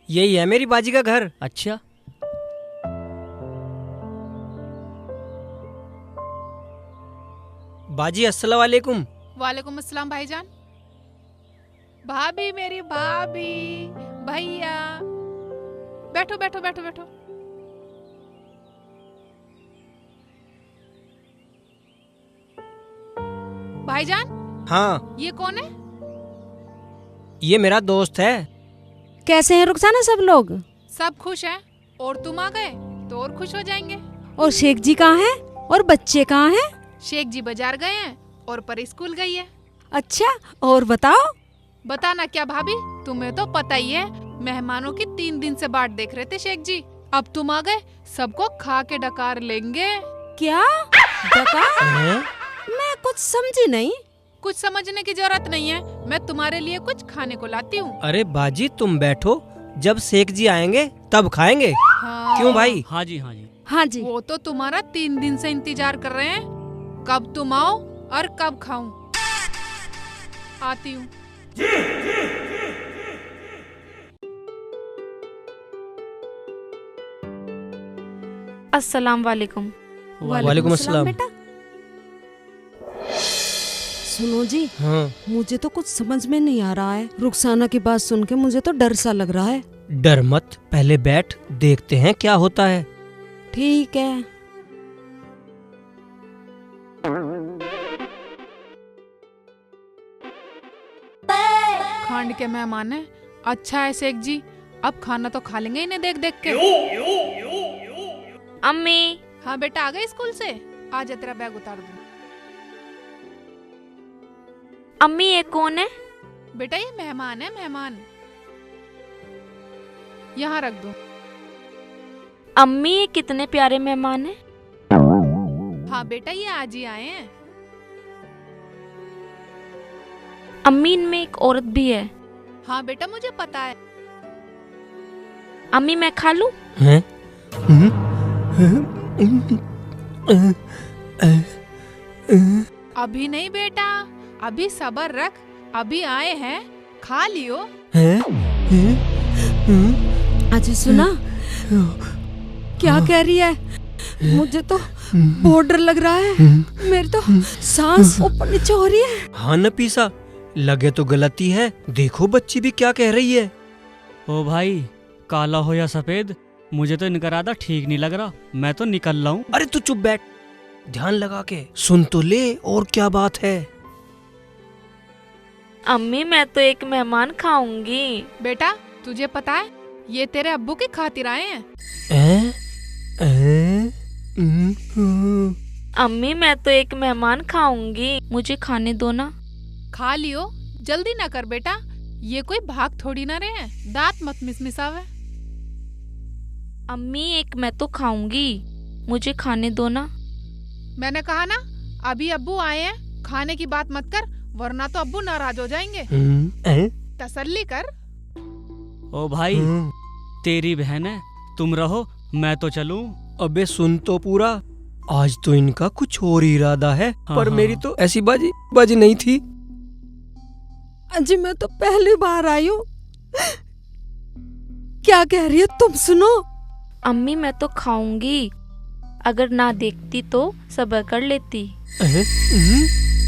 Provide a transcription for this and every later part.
यही है मेरी बाजी का घर। अच्छा, बाजी अस्सलाम वालेकुम। वालेकुम अस्सलाम भाईजान। भाभी, मेरी भाभी, भैया, बैठो बैठो बैठो बैठो। भाईजान, हाँ, ये कौन है? ये मेरा दोस्त है। कैसे हैं रुखसाना सब लोग? सब खुश हैं और तुम आ गए तो और खुश हो जाएंगे। और शेख जी कहाँ हैं? और बच्चे कहाँ हैं? शेख जी बाजार गए हैं और परी स्कूल गई है। अच्छा, और बताओ। बताना क्या भाभी, तुम्हें तो पता ही है, मेहमानों की 3 दिन से बाट देख रहे थे शेख जी। अब तुम आ गए, सबको खा के डकार लेंगे। क्या डकार? हैं? मैं कुछ समझी नहीं। कुछ समझने की जरूरत नहीं है, मैं तुम्हारे लिए कुछ खाने को लाती हूँ। अरे बाजी तुम बैठो, जब शेख जी आएंगे तब खाएंगे। हाँ। क्यों भाई? हाँ जी, हाँ जी। हाँ जी। वो तो तुम्हारा 3 दिन से इंतजार कर रहे हैं, कब तुम आओ और कब खाऊं। आती हूँ। अस्सलाम वालेकुम। वालेकुम अस्सलाम। बेटा। सुनो जी, हाँ, मुझे तो कुछ समझ में नहीं आ रहा है। रुखसाना की बात सुन के मुझे तो डर सा लग रहा है। डर मत, पहले बैठ, देखते हैं क्या होता है। ठीक है। खांड के मेहमान है। अच्छा है शेख जी, अब खाना तो खा लेंगे इन्हें देख देख के। अम्मी, हाँ बेटा, आ गए स्कूल से? आजा तेरा बैग उतार दूं। अम्मी ये कौन है? बेटा ये मेहमान है, मेहमान। यहाँ रख दो। अम्मी ये कितने प्यारे मेहमान हैं। हाँ बेटा, ये आज ही आए हैं। अम्मी इनमें एक औरत भी है। हाँ बेटा, मुझे पता है। अम्मी मैं खा लूं? हैं? अभी नहीं बेटा, अभी सब्र रख, अभी आए हैं, खा लियो। अच्छा सुना, क्या कह रही है? मुझे तो बहुत डर लग रहा है। मेरी तो सांस ऊपर नीचे हो रही है। हाँ नफीसा, लगे तो गलती है। देखो बच्ची भी क्या कह रही है। ओ भाई, काला हो या सफेद, मुझे तो इनका इरादा ठीक नहीं लग रहा। मैं तो निकल रहा हूँ। अरे तू चुप बैठ, ध्यान लगा के सुन तो ले, और क्या बात है। अम्मी मैं तो एक मेहमान खाऊंगी। बेटा तुझे पता है, ये तेरे अब्बू की खातिर आए हैं। अम्मी मैं तो एक मेहमान खाऊंगी, मुझे खाने दो ना। खा लियो, जल्दी ना कर बेटा, ये कोई भाग थोड़ी ना रहे हैं, दांत मत मिसमिसावे। अम्मी एक मैं तो खाऊंगी, मुझे खाने दो ना। मैंने कहा ना, अभी अब्बू आए हैं, खाने की बात मत कर, वरना तो अब्बू नाराज हो जाएंगे। तसल्ली कर। ओ भाई, तेरी बहन है, तुम रहो, मैं तो चलूं। अबे सुन तो पूरा, आज तो इनका कुछ और ही इरादा है। हाँ, पर हाँ, मेरी हाँ। तो ऐसी बाजी नहीं थी। अजी मैं तो पहली बार आई हूँ। क्या कह रही है तुम? सुनो। अम्मी मैं तो खाऊंगी, अगर ना देखती तो सब्र कर लेती।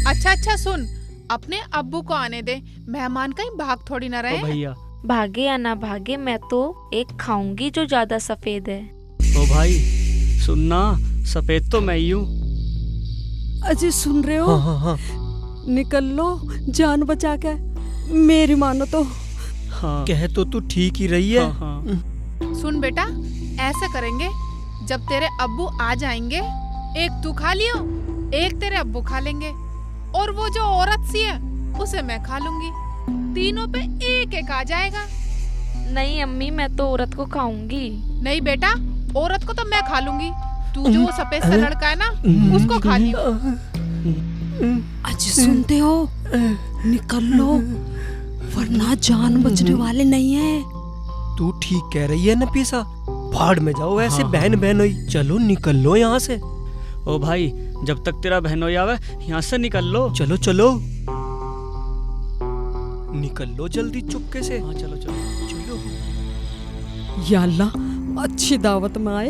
अच्छा अच्छा सुन, अपने अब्बू को आने दे, मेहमान कहीं भाग थोड़ी ना रहे। ओ भैया, भागे या ना भागे, मैं तो एक खाऊंगी जो ज्यादा सफेद है। ओ भाई सुनना, सफेद तो मैं ही हूँ। अजी सुन रहे हो? हाँ हाँ हाँ। निकल लो जान बचा के, मेरी मानो तो। हाँ, कह तो तू ठीक ही रही है। हाँ, हाँ। सुन बेटा, ऐसे करेंगे, जब तेरे अब्बू आ जाएंगे, एक तू खा लियो, एक तेरे अब्बू खा लेंगे, और वो जो औरत सी है उसे मैं खा लूंगी। तीनों पे एक एक आ जाएगा। नहीं अम्मी, मैं तो औरत को खाऊंगी। नहीं बेटा, औरत को तो मैं खा लूंगी, तू जो वो सफेद सा लड़का है ना, उसको खा लियो। अजी सुनते हो? निकल लो, वरना जान बचने वाले नहीं है। तू ठीक कह रही है नफीसा, भाड़ में जाओ ऐसे। हाँ, बहन बहनोई, चलो निकल लो यहाँ से। ओ भाई, जब तक तेरा बहनोई आवे, यहाँ से निकल लो। चलो चलो निकल लो जल्दी चुपके से। हाँ चलो चलो। चलो। या अल्लाह, अच्छी दावत में आए।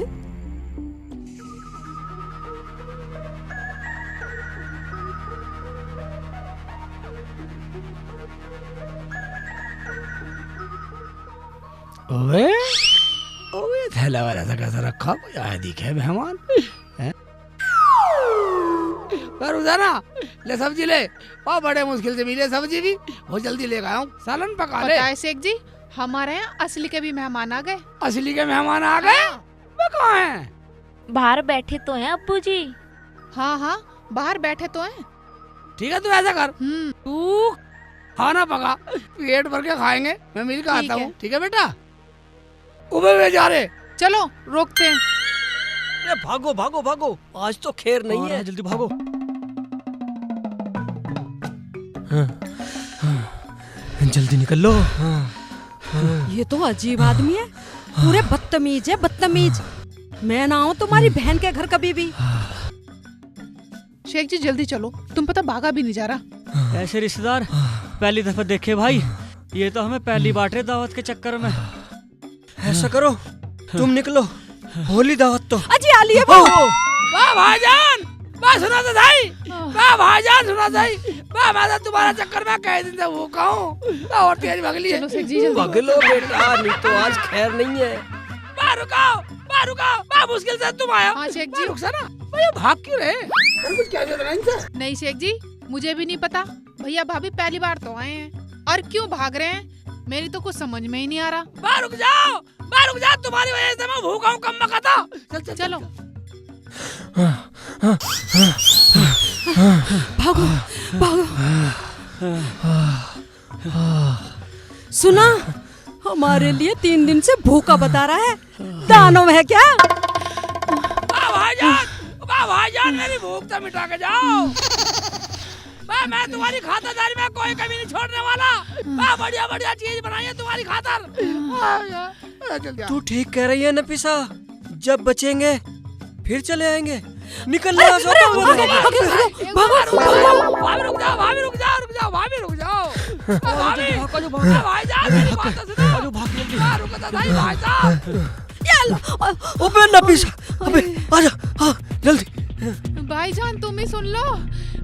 ओए ओए, थैला वाला सा कैसा रखा, कोई आया दिखे मेहमान हैं? पर रोजाना ले सब्जी ले, और बड़े मुश्किल से मिले सब्जी भी, बहुत जल्दी लेकर आया हूँ, सालन पका ले। पता है शेख जी, हमारे यहाँ असली के भी मेहमान आ गए। असली के मेहमान आ गए? वो कहाँ हैं? बाहर बैठे तो हैं अब्बू जी। हाँ हाँ, बाहर बैठे तो हैं। ठीक है, तू ऐसा कर, तू खाना पका, पेट भर के खाएंगे, मैं मिल के आता हूँ। ठीक है बेटा, उबे में जा रहे, चलो रोकते हैं। अरे भागो भागो भागो, आज तो खैर नहीं है। जल्दी भागो। जल्दी निकल लो। ये तो अजीब आदमी है, पूरे बदतमीज है, बदतमीज। मैं ना आऊँ तुम्हारी बहन के घर कभी भी। शेख जी जल्दी चलो, तुम पता भागा भी नहीं जा रहा। ऐसे रिश्तेदार पहली दफा देखे भाई, ये तो हमें पहली बार है दावत के चक्कर में। ऐसा करो, तुम निकलो, होली दावत तो। अजी आ लिए वाह भाईजान, वाह सुना तो सही, वाह भाईजान सुना सही, वाह मैं तो तुम्हारा चक्कर में कई दिन से भूखा हूँ, और तेरी भगली है। चलो शेख जी जल्दी। पगलो बेटा, नहीं तो आज खैर नहीं है। वाह रुकाओ, वाह रुकाओ, वाह मुश्किल से तुम आए हो। हाँ शेख जी। रुक सा ना, भैया भाग क्यों रहे? कुछ क्या चल रहा है इनसे? नहीं शेख जी, मुझे भी नहीं पता, भैया भाभी पहली बार तो आए हैं, और क्यों भाग रहे हैं मेरी तो कुछ समझ में ही नहीं आ रहा। वाह रुक जाओ, वाह रुक जाओ, तुम्हारी वजह से मैं भूखा हूँ, कम मत खाता। चल चल चलो भागो भागो। सुना, हमारे लिए 3 दिन से भूखा बता रहा है, दानव है क्या? वाह भाईजान, मेरी भूख तो मिटा के जाओ। वाह, मैं तुम्हारी खातिरदारी में कोई कमी नहीं छोड़ने वाला। वाह, बढ़िया बढ़िया चीज बनाई है तुम्हारी खातिर। तू ठीक कह रही है नफीसा, जब बचेंगे फिर चले आएंगे। निकल ले, भाभी रुक जाओ, भाभी रुक जाओ, रुक जाओ, भाभी रुक जाओ, भाभी भाईजान मेरी बात तो सुनो। वाह, रुको तो सही भाई साहब। अबे नफीसा, अबे आजा, हाँ जल्दी। भाईजान तुम ही सुन लो,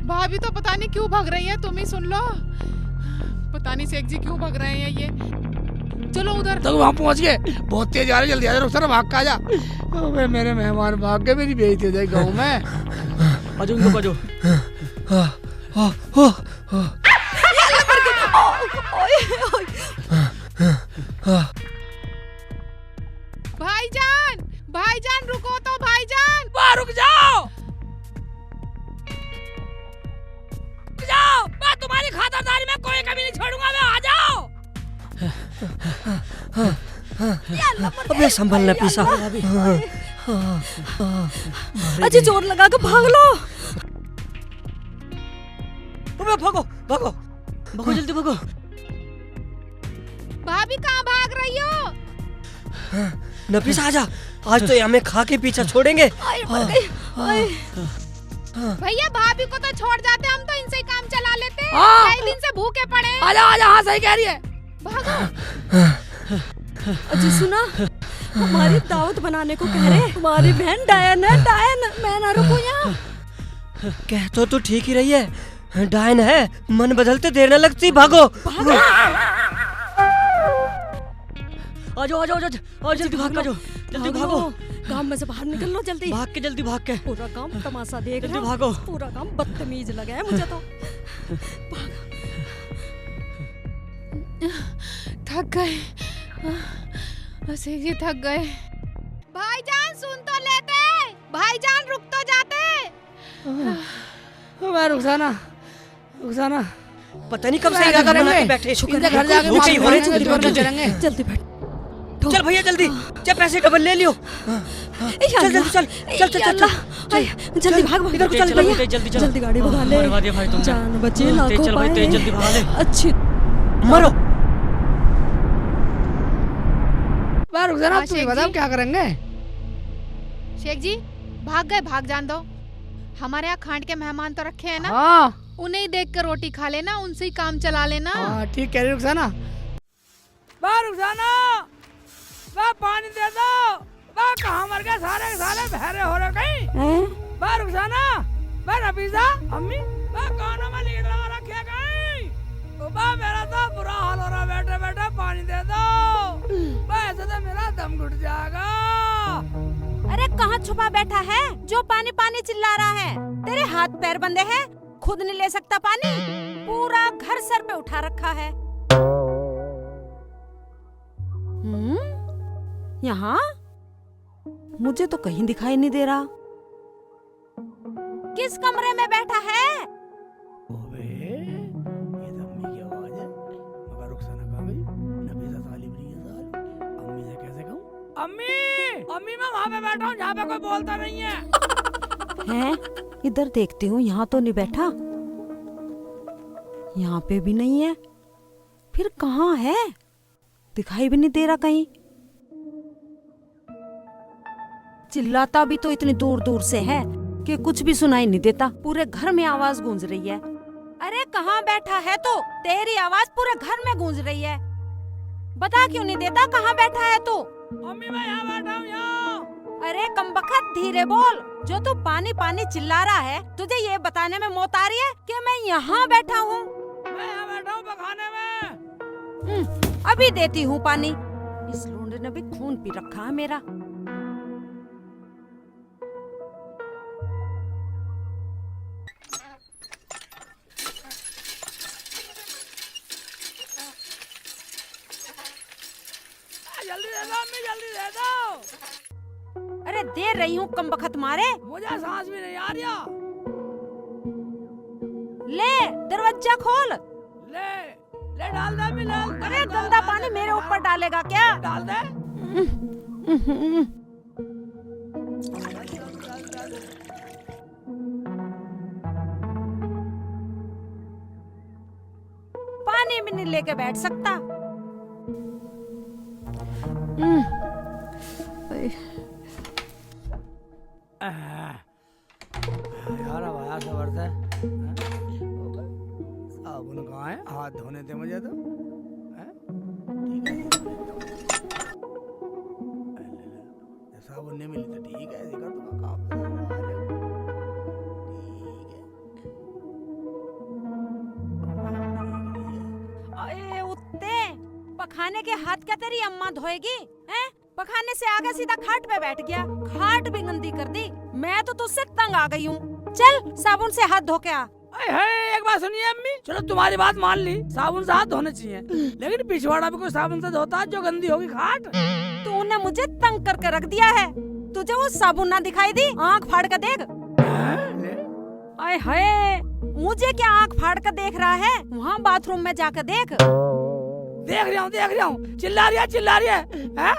भाभी तो पता नहीं क्यों भाग रही है, तुम ही सुन लो। पता नहीं शेख जी क्यों भाग रहे हैं ये। चलो उधर। तो वहाँ पहुँच गए, बहुत तेज आ रहे, जल्दी आ जा, रुक सर भाग के आ जा। अबे मेरे मेहमान भाग के मेरी बेइज्जती हो जाए गाँव में। आजो इनको बाजो। भाईजान, भाईजान रुको तो भाईजान। वाह रुक जाओ, जाओ, मैं तुम्हारी खातिरदारी में कोई कमी नहीं छोड़ूंगा, मैं आ जाओ। अबे संभल नफीसा। अजी जोर लगा के भाग लो। अबे भागो भागो भागो, जल्दी भागो। भाभी कहाँ भाग रही हो? नफीसा आजा, आज तो हमें खा के पीछा छोड़ेंगे। भैया भाभी को तो छोड़ जाते, हम तो इनसे ही काम चला लेते। हाँ। कई दिन से भूखे पड़े। आजा आजा, हाँ सही कह रही है। भागो। अजी सुना, हमारी दावत बनाने को कह रहे। हमारी बहन डायन है, डायन। मैं ना रुकूं यहाँ। कह तो तू ठीक ही रही है, डायन है, मन बदलते देर न लगती। भागो आजो आजो आजो, और जल्दी भाग लो, जल्दी भागो। काम में से बाहर निकल लो जल्दी। भाग के, जल्दी भाग के। पूरा काम तमाशा देख जल्दी रहा। भागो। पूरा काम बदतमीज लगा है मुझे तो। थक गए, शेख जी थक गए। भाईजान सुन तो लेते, भाईजान रुक तो जाते। मैं रुखसाना पता नहीं कब से इरादा बना के बैठे। इनके घर जाके भूखे ही हो रहे हैं, जल्दी जल्दी चलेंगे। जल्दी बैठ। चल भैया जल्दी, चल पैसे डबल ले लियो। चल जल्दी चल चल चल चल जल्दी भाग, इधर को चल भैया, जल्दी चल। जल्दी गाड़ी भगा ले। मरवा दिया भाई तुमने। जान बची तेज लाखों चल भाई, पाए। तेज, जल्दी भगा ले। अच्छी मरो। वाह रुखसाना, हाँ, तुम शेख बताओ जी। क्या करेंगे? शेख जी भाग गए, भाग जान दो। हमारे यहाँ खांड के मेहमान तो रखे हैं ना, हाँ उन्हें ही देख कर रोटी खा लेना, उनसे ही काम चला लेना। हाँ ठीक कह रही रुखसाना। वाह रुखसाना, वाह पानी अरे बहरे हो रहे कहीं हैं? बा रुखसाना बा नफीसा अम्मी बा कानों में लीड लगा रखे कहीं तो बा मेरा तो बुरा हाल हो रहा बैठे बैठे पानी दे दो बा ऐसे तो मेरा दम घुट जाएगा। अरे कहाँ छुपा बैठा है जो पानी पानी चिल्ला रहा है? तेरे हाथ पैर बंधे हैं, खुद नहीं ले सकता पानी, पूरा घर सर पे उठा रखा है। यहाँ मुझे तो कहीं दिखाई नहीं दे रहा। किस कमरे में बैठा है? ओबे ये तो अम्मी की आवाज है मगर रुखसाना कहाँ गई? नफीसा साली बनी है साली। अम्मी से कैसे कहूँ? अम्मी अम्मी मैं वहाँ पे बैठा हूँ जहाँ पे कोई बोलता नहीं है। हैं? इधर देखती हूँ, यहाँ तो नहीं बैठा, यहाँ पे भी नहीं है, फिर कहाँ है? दिखाई भी नहीं दे रहा कहीं। चिल्लाता भी तो इतनी दूर दूर से है कि कुछ भी सुनाई नहीं देता, पूरे घर में आवाज गूंज रही है। अरे कहाँ बैठा है तो? तेरी आवाज पूरे घर में गूंज रही है, बता क्यों नहीं देता कहाँ बैठा है तू? अम्मी मैं यहाँ बैठा हूँ यहाँ। अरे कमबख्त धीरे बोल, जो तू पानी पानी चिल्ला रहा है तुझे ये बताने में मौत आ रही है कि मैं यहाँ बैठा हूँ? मैं यहाँ बैठा हूँ पखाने में। अभी देती हूँ पानी। इस लोंडे ने भी खून पी रखा है मेरा। जल्दी दे दो अम्मी जल्दी दे दो। अरे दे रही हूँ कमबख्त मारे। मुझे सांस भी नहीं आ रहा। ले दरवाजा खोल। ले ले डाल दे अम्मी डाल। अरे गंदा पानी मेरे ऊपर डालेगा क्या? डाल दे। पानी भी नहीं लेके बैठ सकता। यार अब आया सबर से साबुन कहाँ है? हाथ धोने थे मुझे तो। ठीक है साबुन नहीं मिली तो ठीक है, ऐसे कर दूंगा काम। अरे उत्ते, पखाने के हाथ क्या तेरी अम्मा धोएगी? हैं? पखाने से आगे सीधा खाट पे बैठ गया, खाट भी गंदी कर दी। मैं तो तुझसे तंग आ गई हूँ। चल साबुन से हाथ धो के आ। एक बात सुनिए अम्मी, चलो तुम्हारी बात मान ली, साबुन से हाथ धोने चाहिए, लेकिन पिछवाड़ा भी कोई साबुन से धोता है जो गंदी होगी खाट। तूने मुझे तंग करके रख दिया है। तुझे वो साबुन ना दिखाई दी? आँख फाड़ कर देख। आए हाय, मुझे क्या आँख फाड़ कर देख रहा है? वहाँ बाथरूम में जाकर देख। देख रहा हूँ, चिल्ला रही है, हैं?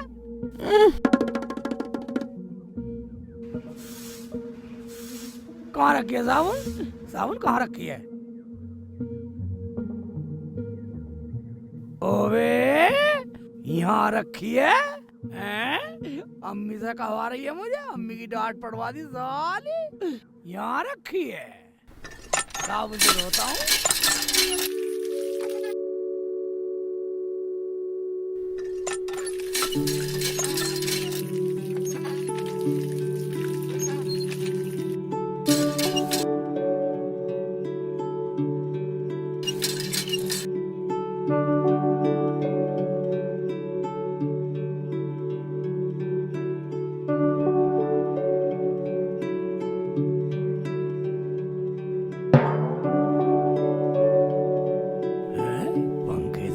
कहाँ रखी है साबुन कहाँ रखी है? ओवे यहाँ रखी है, हैं? अम्मी से कहवा रही है मुझे, अम्मी की डांट पड़वा दी साली। यहाँ रखी है, साबुन से धोता हूँ।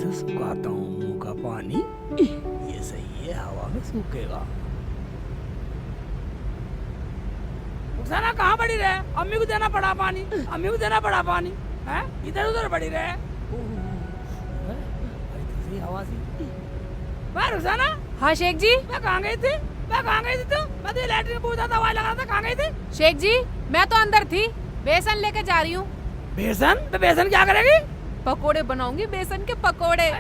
सुखाता हूँ मुंह का पानी, ये सही है, हवा में सूखेगा। रुखसाना कहाँ पड़ी रहे? अम्मी को देना पड़ा पानी, हैं? इधर उधर पड़ी रहे। हवा सी। वाह रुखसाना। हाँ शेख जी। मैं कहाँ गई थी तू? मैं तो लैट्रिन पूछा था, दवाई लगा था, कहाँ गई थी? शेख जी मैं तो अंदर थी, बेसन लेके जा रही हूँ। बेसन क्या करेगी? पकोड़े बनाऊंगी, बेसन के पकोड़े।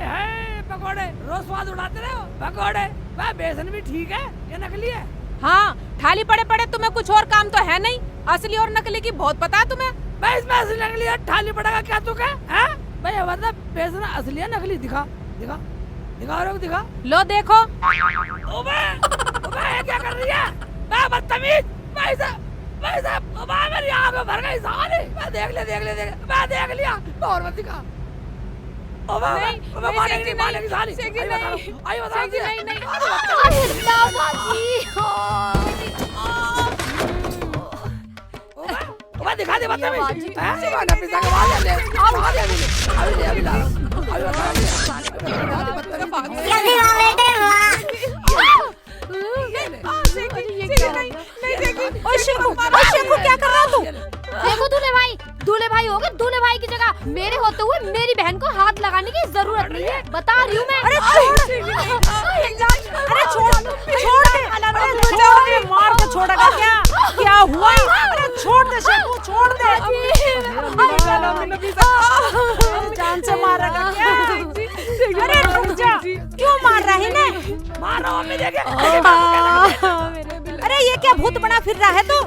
पकोड़े रोज स्वाद उड़ाते रहे हो। पकोड़े वह बेसन भी ठीक है, ये नकली है। हाँ थाली पड़े पड़े तुम्हें कुछ और काम तो है नहीं, असली और नकली की बहुत पता है तुम्हें। भाई इसमें असली नकली है, थाली पड़ेगा क्या तू क्या? भाई मतलब बेसन असली है नकली? दिखा लो देखो। ओबे क्या कर रही है? मैं बदतमीज, मेरी आंखें भर गई साले। मैं देख लिया और मत दिखा। मैं मानेगी साली। आई बता दिखा दे बदतमीज। क्या कर रहा तू? देखो दूल्हे भाई हो गए। दूल्हे भाई की जगह मेरे होते हुए मेरी बहन को हाथ लगाने की जरूरत नहीं है, बता रही हूँ मैं। अरे छोड़, मार के छोड़ेगा क्या हुआ? अरे छोड़ दे शेखू, छोड़ दे। जान से मारेगा क्या? अरे रुक जा, क्यों मार रहा है ने? मार रहा हूँ मम्मी, देखे। अरे ये क्या भूत बना फिर रहा है तू?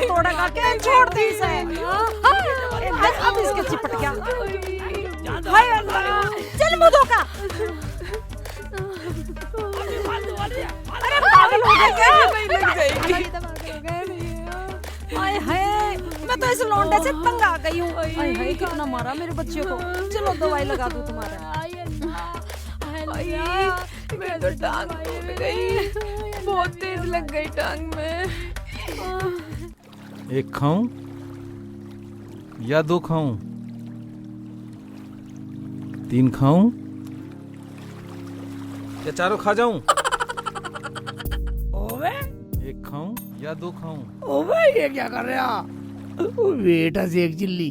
तोड़ेगा क्या? छोड़ दे इसे। अब इसके चिपट गया। हाय अल्लाह, चल मुँह धो का। अरे पागल हो गया क्या? हाय हाय, मैं तो इस लौंडे से तंग आ गई हूँ। हाय हाय, कितना मारा मेरे बच्चे को। चलो दवाई लगा दूँ तुम्हारा। मैं तो टांग टूट गई, बहुत तेज लग गई टांग में। एक खाऊं या 2 खाऊं? 3 खाऊं या 4 खा जाऊं? ओवे, 1 खाऊं या 2 खाऊं? ओवे ये क्या कर रहा? बेटा से एक चिल्ली,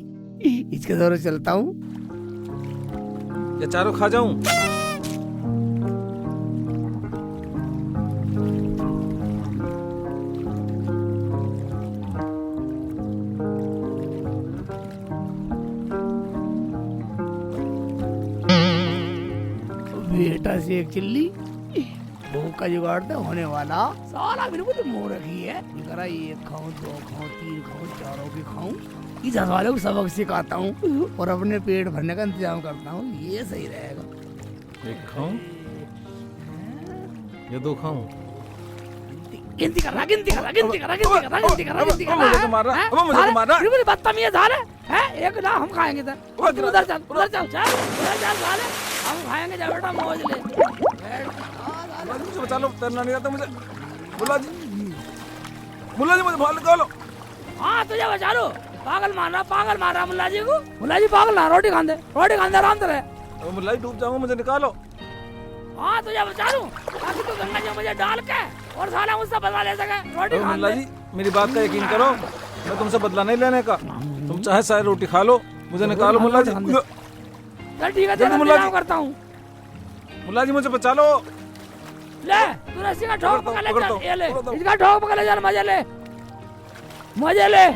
इसके दौरे चलता हूँ या 4 खा जाऊं? बेटा से एक चिल्ली, भूख का जुगाड़ तो होने वाला। साला बिल्कुल मुंह रखी है। ये करा 1 खाऊं, 2 खाऊं, 3 खाऊं, 4 भी खाऊं। इस हवाले को सबक सिखाता हूँ और अपने पेट भरने का इंतजाम करता हूँ। ये सही रहेगा। 1 खाऊं या 2 खाऊं? गिनती कर रहा। मुझे तो मार रहा। बिल्कुल बदतमीज साले हैं। एक ना हम खाएंगे उधर चल साले, हम खाएंगे। जा बेटा मौज ले। मुझे बचा लो, तैरना नहीं आता मुझे। मुल्ला जी मुझे बाहर निकालो। हाँ तुझे बचा लो। पागल मार रहा मुल्ला जी को। मुल्ला जी पागल ना, रोटी खांदे आराम से रहे। मुल्ला जी डूब जाऊंगा, मुझे निकालो। हाँ तुझे बचा लूं ताकि तू गंगा जी में मुझे डाल के और साला मुझसे बदला ले सके। रोटी खांदे। मुल्ला जी मेरी बात का यकीन करो, मैं तुमसे बदला नहीं लेने का। तुम चाहे सारी रोटी खा लो, मुझे निकालो मुल्ला जी। चल ठीक है, तेरा इंतजाम करता हूँ। मुल्ला जी मुझे बचा लो। ले तू रस्सी का ठोक पकड़ ले। चल ये ले, इसका ठोक पकड़ ले। चल मजे ले।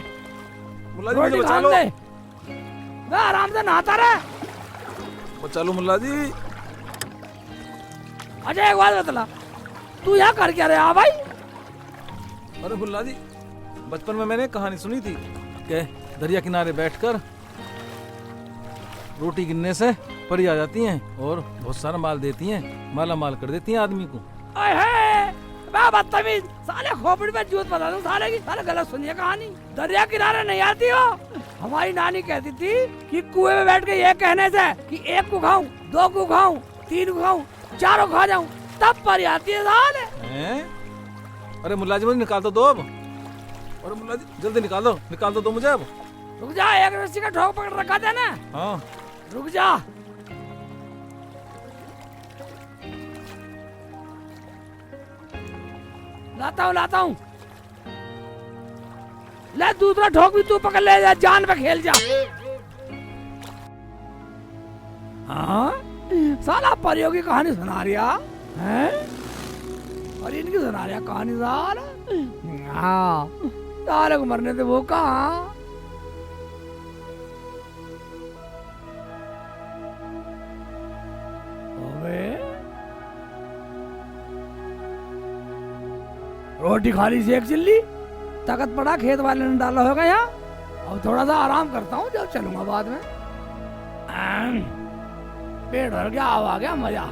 मुल्ला जी मुझे बचा लो। मैं आराम से नहाता रहे। बचा लो मुल्ला जी। अच्छा एक बात बतला, तू यहाँ कर क्या रहा भाई? अरे मुल्ला जी, बचपन में मैंने कहानी सुनी थी कि दरिया किनारे बैठकर रोटी गिनने से परी आ जाती हैं और बहुत सारा माल देती हैं, माला माल कर देती हैं आदमी को। मैं बदतमीज साले, खोपड़ी पे जूत बता दूं साले की। साले गलत सुनिए कहानी। दरिया किनारे नहीं आती हो। हमारी नानी कहती थी कि कुएं में बैठ के ये कहने से कि 1 को खाऊं, 2 को खाऊं, 3 को खाऊं, 4 को खा जाऊं, तब परी आती है साले। अरे मुल्ला जी मुझे निकाल दो अब। अरे मुल्ला जी जल्दी निकाल दो मुझे अब। रुक जा, एक रस्सी का ठोक पकड़ रखा था ना। हाँ रुक जा। लाता हूँ। ले दूसरा ठोक भी तू पकड़ ले, जान पे खेल जा। हाँ साला परियों की कहानी सुना रिया है और इनकी सुना रिया कहानी साला। हाँ साले को मरने से वो कहाँ। रोटी खाली से एक चिल्ली, ताकत पड़ा खेत वाले ने डाला होगा यहाँ। अब थोड़ा सा आराम करता हूँ, जब चलूंगा बाद में। पेट भर गया, अब आ गया मजा।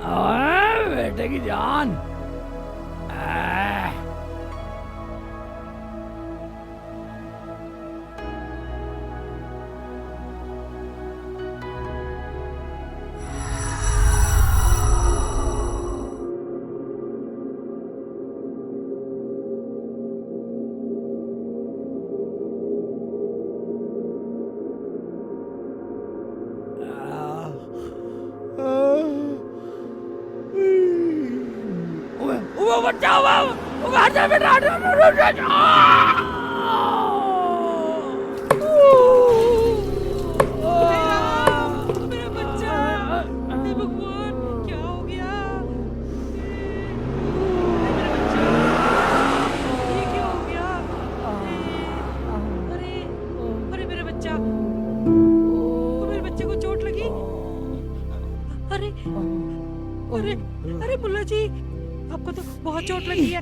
बेटे की जान। बचाओ बेटा मेरा बच्चा, हे भगवान क्या हो गया? ये क्या हो गया? अरे अरे मेरा बच्चा, मेरे बच्चे को चोट लगी। अरे अरे अरे मुल्ला जी, आपको तो बहुत चोट लगी है,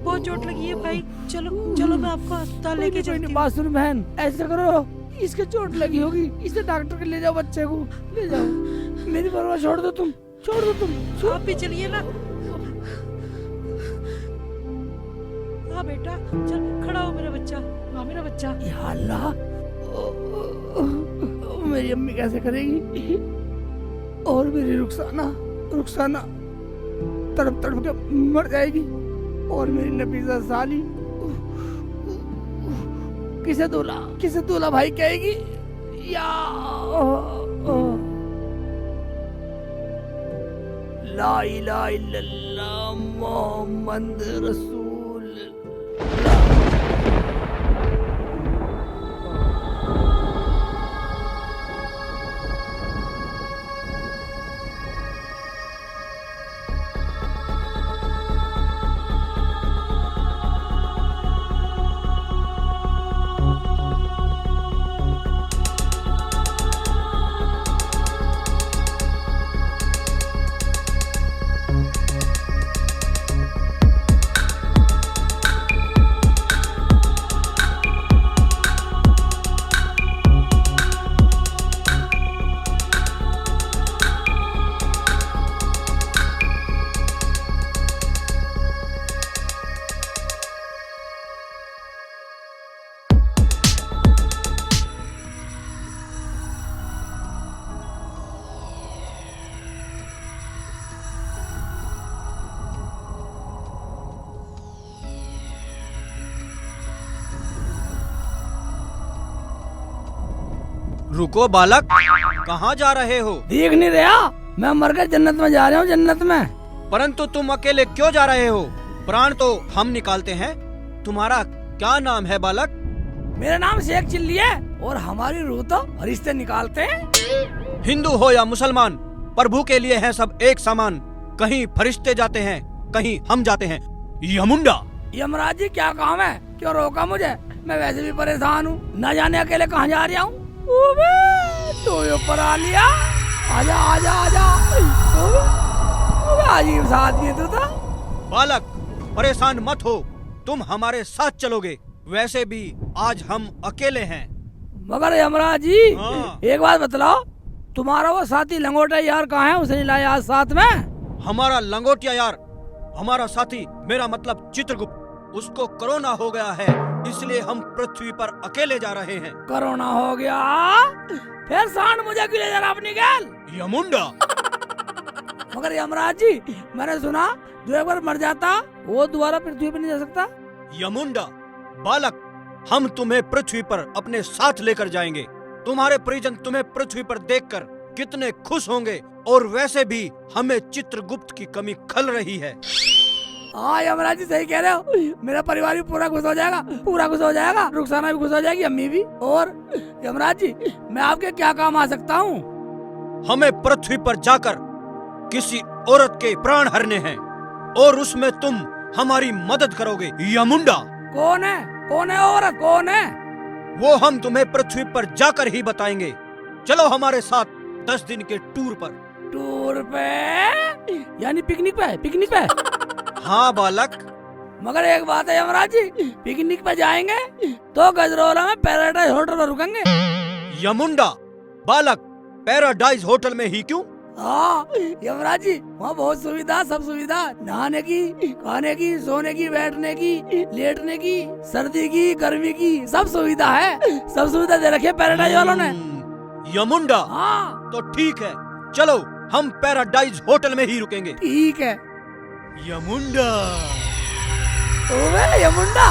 बहुत चोट लगी है भाई। चलो चलो मैं आपको अस्पताल लेके चलती हूँ। बात सुन बहन, ऐसा करो, इसके चोट लगी होगी, इसे डॉक्टर के ले जाओ, बच्चे को ले जाओ। मेरी परवाह छोड़ दो तुम, छोड़ दो तुम। आप भी चलिए ना। हाँ बेटा चल, खड़ा हो मेरा बच्चा। हाँ मेरा बच्चा। या अल्लाह, मेरी अम्मी कैसे करेगी? और मेरी रुखसाना तड़प तड़प के मर जाएगी। और मेरी नफीसा साली किसे दूल्हा भाई कहेगी? या ला इलाहा इल्लल्लाह मोहम्मद रसूल। रुको बालक, कहाँ जा रहे हो? देख नहीं रहा? मैं मरकर जन्नत में जा रहा हूँ, जन्नत में। परंतु तुम अकेले क्यों जा रहे हो? प्राण तो हम निकालते हैं। तुम्हारा क्या नाम है बालक? मेरा नाम शेख चिल्ली है और हमारी रूह तो रिश्ते निकालते हैं। हिंदू हो या मुसलमान, प्रभु के लिए है सब एक समान। कहीं फरिश्ते जाते हैं, कहीं हम जाते हैं। यमुंडा। यमराज जी क्या काम है? क्यों रोका मुझे? मैं वैसे भी परेशान हूँ, न जाने अकेले कहाँ जा रहा हूँ। तो ऊपर आ लिया, आजा आजा आजा। अजीब सा आदमी तो था। बालक परेशान मत हो, तुम हमारे साथ चलोगे। वैसे भी आज हम अकेले हैं। मगर यमराज जी हाँ। एक बात बतलाओ, तुम्हारा वो साथी लंगोटा यार कहाँ है? उसे नहीं लाया आज साथ में? हमारा लंगोटिया यार, हमारा साथी, मेरा मतलब चित्रगुप्त, उसको कोरोना हो गया है, इसलिए हम पृथ्वी पर अकेले जा रहे हैं। कोरोना हो गया? फिर सांड मुझे क्यों ले जा रहा अपनी गैल? यमुंडा। मगर यमराज जी, मैंने सुना जो एक बार मर जाता वो दोबारा पृथ्वी पर नहीं जा सकता। यमुंडा बालक, हम तुम्हें पृथ्वी पर अपने साथ लेकर जाएंगे। तुम्हारे परिजन तुम्हें पृथ्वी पर देखकर कितने खुश होंगे। और वैसे भी हमें चित्रगुप्त की कमी खल रही है। हाँ यमराज जी सही कह रहे हो, मेरा परिवार भी पूरा खुश हो जाएगा, पूरा खुश हो जाएगा, रुखसाना भी खुश हो जाएगी, अम्मी भी। और यमराज जी, मैं आपके क्या काम आ सकता हूँ? हमें पृथ्वी पर जाकर किसी औरत के प्राण हरने हैं और उसमें तुम हमारी मदद करोगे। यमुंडा। कौन है? कौन है औरत? कौन है वो? हम तुम्हें पृथ्वी पर जाकर ही बताएंगे। चलो हमारे साथ 10 दिन के टूर पर। टूर पे? यानी पिकनिक पे? पिकनिक पे? हाँ बालक। मगर एक बात है यमराज जी, पिकनिक पे जाएंगे तो गजरौला में पैराडाइज होटल में रुकेंगे। यमुंडा बालक, पैराडाइज होटल में ही क्यों? हाँ यमराज जी, वहाँ बहुत सुविधा, सब सुविधा, नहाने की, खाने की, सोने की, बैठने की, लेटने की, सर्दी की, गर्मी की, सब सुविधा है। सब सुविधा दे रखी है पैराडाइज वालों ने। यमुंडा, हाँ तो ठीक है, चलो हम पैराडाइज होटल में ही रुकेंगे। ठीक है। यमुंडा, ओए यमुंडा,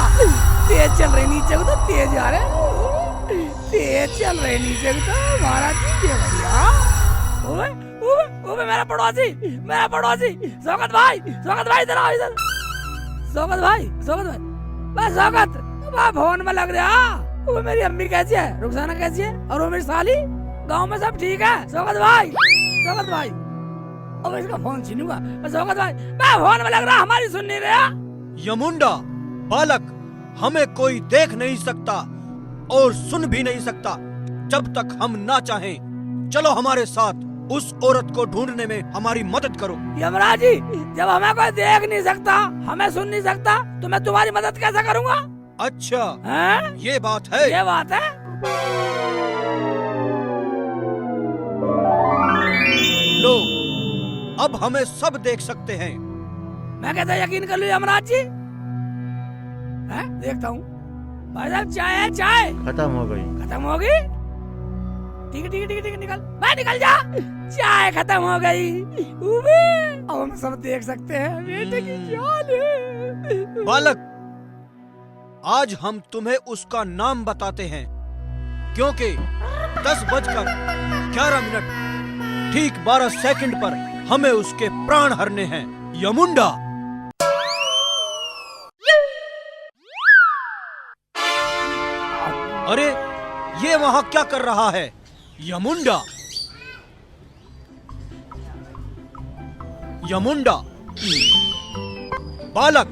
तेज चल रहे नीचे को, तो तेज आ रहे, तेज चल रहे नीचे को तो महाराज जी के बढ़िया। ओए ओए ओए मेरा पड़ोसी, शौकत भाई इधर आओ, इधर। शौकत भाई बस शौकत, वाह फोन में लग रहा। वो मेरी अम्मी कैसी है, रुखसाना कैसी है, और वो मेरी साली, गांव में सब ठीक है? शौकत भाई अब इसका फोन छीनूंगा। शौकत भाई मैं फोन में लग रहा, हमारी सुन नहीं रहा। यमुंडा बालक, हमें कोई देख नहीं सकता और सुन भी नहीं सकता जब तक हम ना चाहें। चलो हमारे साथ, उस औरत को ढूंढने में हमारी मदद करो। यमराज जी, जब हमें कोई देख नहीं सकता, हमें सुन नहीं सकता, तो मैं तुम्हारी मदद कैसे करूंगा? अच्छा हैं? ये बात है। ये बात है। लो, अब हमें सब देख सकते हैं। मैं कहता यकीन कर लो यमराज जी। हैं? देखता हूँ। भाई साहब चाय है, चाय खत्म हो गई। खत्म हो गई। ठीक है निकल, मैं निकल जा। चाय खत्म हो गई। अब हम सब देख सकते हैं बेटे की चाल है। बालक, आज हम तुम्हें उसका नाम बताते हैं, क्योंकि 10:11 ठीक 12 सेकंड पर हमें उसके प्राण हरने हैं। यमुंडा, अरे ये वहां क्या कर रहा है? यमुंडा, बालक,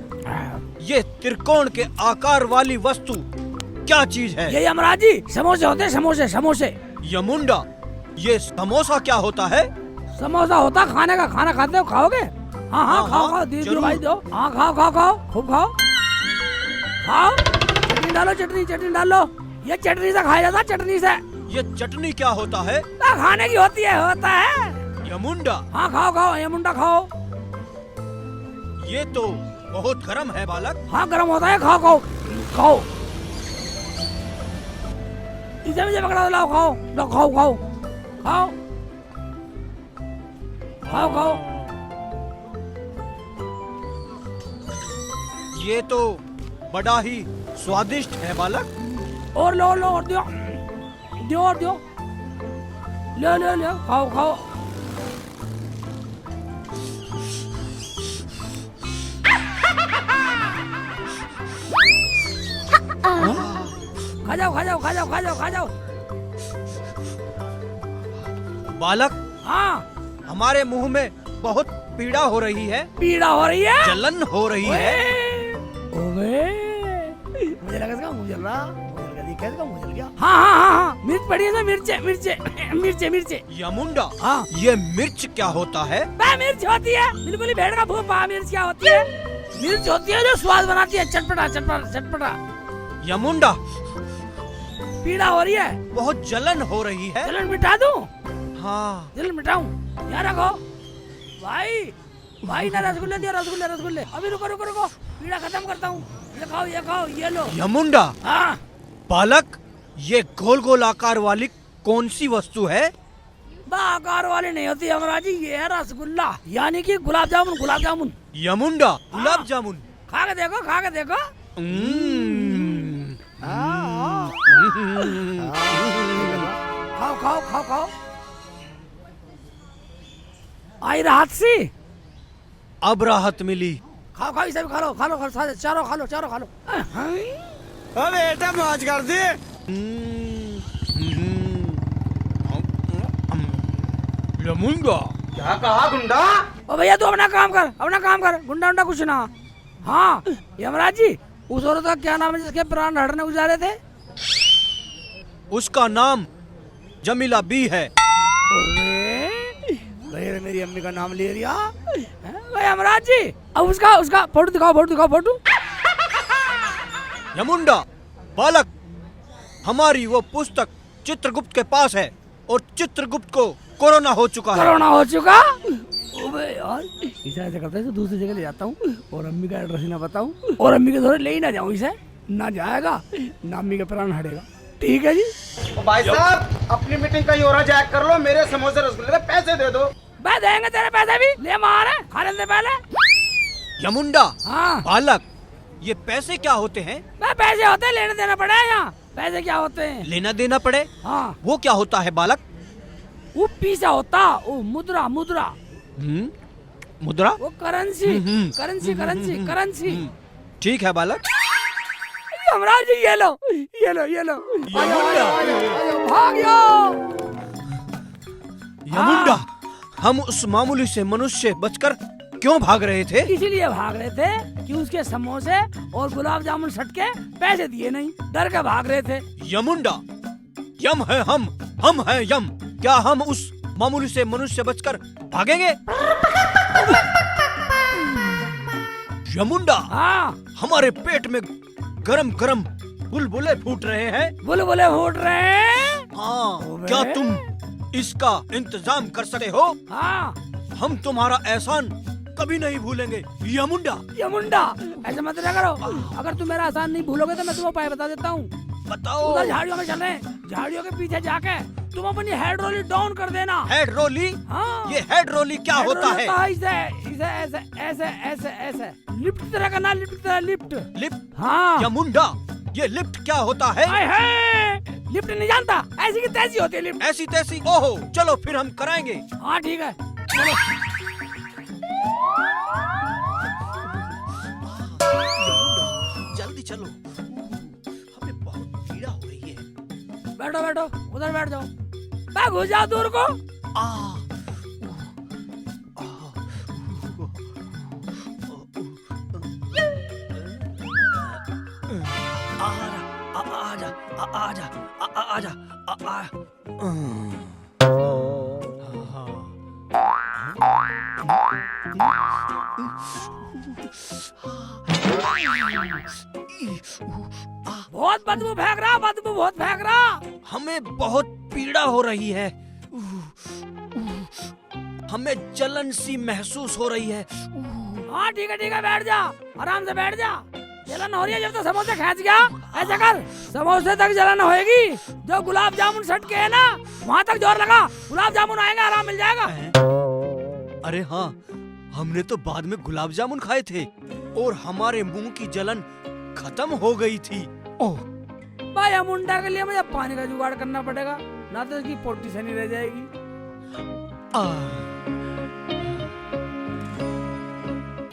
ये त्रिकोण के आकार वाली वस्तु क्या चीज है? ये यमराज जी समोसे होते हैं, समोसे। यमुंडा, ये समोसा क्या होता है? समोसा होता खाने का, खाना खाते हो, खाओगे? हाँ हाँ, खाओ दीदी जरूर। भाई दो। हाँ खाओ खूब खाओ। चटनी डालो। ये चटनी से खाया जाता है, चटनी से। ये चटनी क्या होता है? खाने की होता है। यमुंडा, हाँ खाओ यमुंडा खाओ। ये तो बहुत गर्म है बालक। हाँ गर्म होता है, खाओ। इसे मुझे पकड़ा दो, लाओ खाओ। ये तो बड़ा ही स्वादिष्ट है बालक। और लो और दियो। ले खाओ। खा जाओ। बालक, हाँ हमारे मुंह में बहुत पीड़ा हो रही है, जलन हो रही है। मुझे लगा इसका मुंह जल रहा। कैसे मुंह जल गया? हाँ मिर्च पड़ी है, मिर्चे। यमुंडा, हाँ ये मिर्च क्या होता है? मिर्च होती है, बिल्कुल ही भेड़ का भूपा। मिर्च क्या होती है? मिर्च होती है जो स्वाद बनाती है, चटपटा। यमुंडा, पीड़ा हो रही है, बहुत जलन हो रही है। जलन मिटा दूं? हाँ, जलन मिटाऊं? यहाँ रखो भाई ना रसगुल्ले दिया, रसगुल्ले। अभी रुको, पीड़ा खत्म करता हूँ। ये खाओ, ये लो। यमुंडा, हाँ बालक, ये गोल आकार वाली कौन सी वस्तु है? आकार वाली नहीं होती यमराज जी, ये है रसगुल्ला, यानी कि गुलाब जामुन। यमुंडा, गुलाब जामुन। खा के देखो। खाओ। आई राहत सी। अब राहत मिली। खाओ, इसे भी खा लो, चारों खा लो। बेटा मौज कर दे। यमुंडा, क्या कहा गुंडा? ओ भैया तू अपना काम कर, गुंडा कुछ ना। हाँ यमराज जी, उस औरत का क्या नाम है जिसके प्राण हरने गुजारे थे? उसका नाम जमीला बी है। मेरी अम्मी का नाम ले लिया यमराज जी। अब उसका फोटो दिखाओ। यमुंडा, बालक, हमारी वो पुस्तक चित्रगुप्त के पास है। और चित्रगुप्त को कोरोना हो चुका है। कोरोना हो चुका? ओबे यार, इसे ऐसे करते हैं तो दूसरी जगह ले जाता हूँ और अम्मी का एड्रेस ना बताऊँ और अम्मी के थोड़े ले ही ना जाऊँ, इसे ना जाएगा ना अम्मी का प्राण हटेगा। ठीक है जी। भाई साहब अपनी मीटिंग कहीं और जैक कर लो, मेरे समोसे रसगुल्ले के पैसे दे दो। मैं देंगे तेरे पैसे भी, ले मारे खा लेने पहले। यमुंडा, हाँ बालक, ये पैसे क्या होते हैं? मैं पैसे होते हैं, लेने देना पड़े यहाँ। पैसे क्या होते हैं? लेना देना पड़े? हाँ। वो क्या होता है बालक? वो पैसा होता, वो मुद्रा मुद्रा। मुद्रा? वो करेंसी करेंसी करेंसी करेंसी। ठीक है बालक। यमराज जी ये लो ये लो ये लो। भाग जाओ यमुंडा, हम उस मामूली से मनुष्य बचकर क्यों भाग रहे थे? इसीलिए भाग रहे थे कि उसके समोसे और गुलाब जामुन सटके पैसे दिए नहीं, डर के भाग रहे थे। यमुंडा, यम है हम है यम। क्या हम उस मामूली से मनुष्य बचकर भागेंगे? यमुंडा, हाँ हमारे पेट में गरम गरम बुलबुले फूट रहे हैं। बुलबुले फूट रहे हैं? हाँ, क्या तुम इसका इंतजाम कर सकते हो? हाँ। हम तुम्हारा एहसान कभी नहीं भूलेंगे यमुंडा। यमुंडा, ऐसा मत ना करो। अगर तुम मेरा एहसान नहीं भूलोगे तो मैं तुम्हें उपाय बता देता हूँ। बताओ। उधर झाड़ियों में चल रहे हैं, झाड़ियों के पीछे जाके तुम अपनी हेड रोली डाउन कर देना। हेड रोली? हाँ। ये हेड रोली क्या होता है? इसे ऐसे ऐसे ऐसे ऐसे लिफ्ट तरह करना, लिफ्ट तरह लिफ्ट। लिफ्ट? हाँ। यमुंडा, ये लिफ्ट क्या होता है? लिफ्ट नहीं जानता? ऐसी की तैसी होती है लिफ्ट। ऐसी तैसी? ओहो, चलो फिर हम कराएंगे। हाँ ठीक है, चलो। जल्दी चलो, हमें बहुत पीड़ा हो रही है। बैठो बैठो, उधर बैठ जाओ। बैग हो जाओ दूर को। आजा। बहुत बदबू फेंक रहा, बदबू बहुत फेंक रहा। हमें बहुत पीड़ा हो रही है। हमें जलन सी महसूस हो रही है। हाँ ठीक है, बैठ जा, आराम से बैठ जा। जलन हो रही है जब तो समोसे खींच गया। ऐसा कर, समोसे तक जलन होएगी, जो गुलाब जामुन सट के है ना वहाँ तक जोर लगा, गुलाब जामुन आएगा, आराम मिल जाएगा। अरे हाँ, हमने तो बाद में गुलाब जामुन खाए थे और हमारे मुंह की जलन खत्म हो गई थी। ओह भाई, मुंडा के लिए मुझे पानी का जुगाड़ करना पड़ेगा, ना तो इसकी पोटी से नहीं रह जाएगी।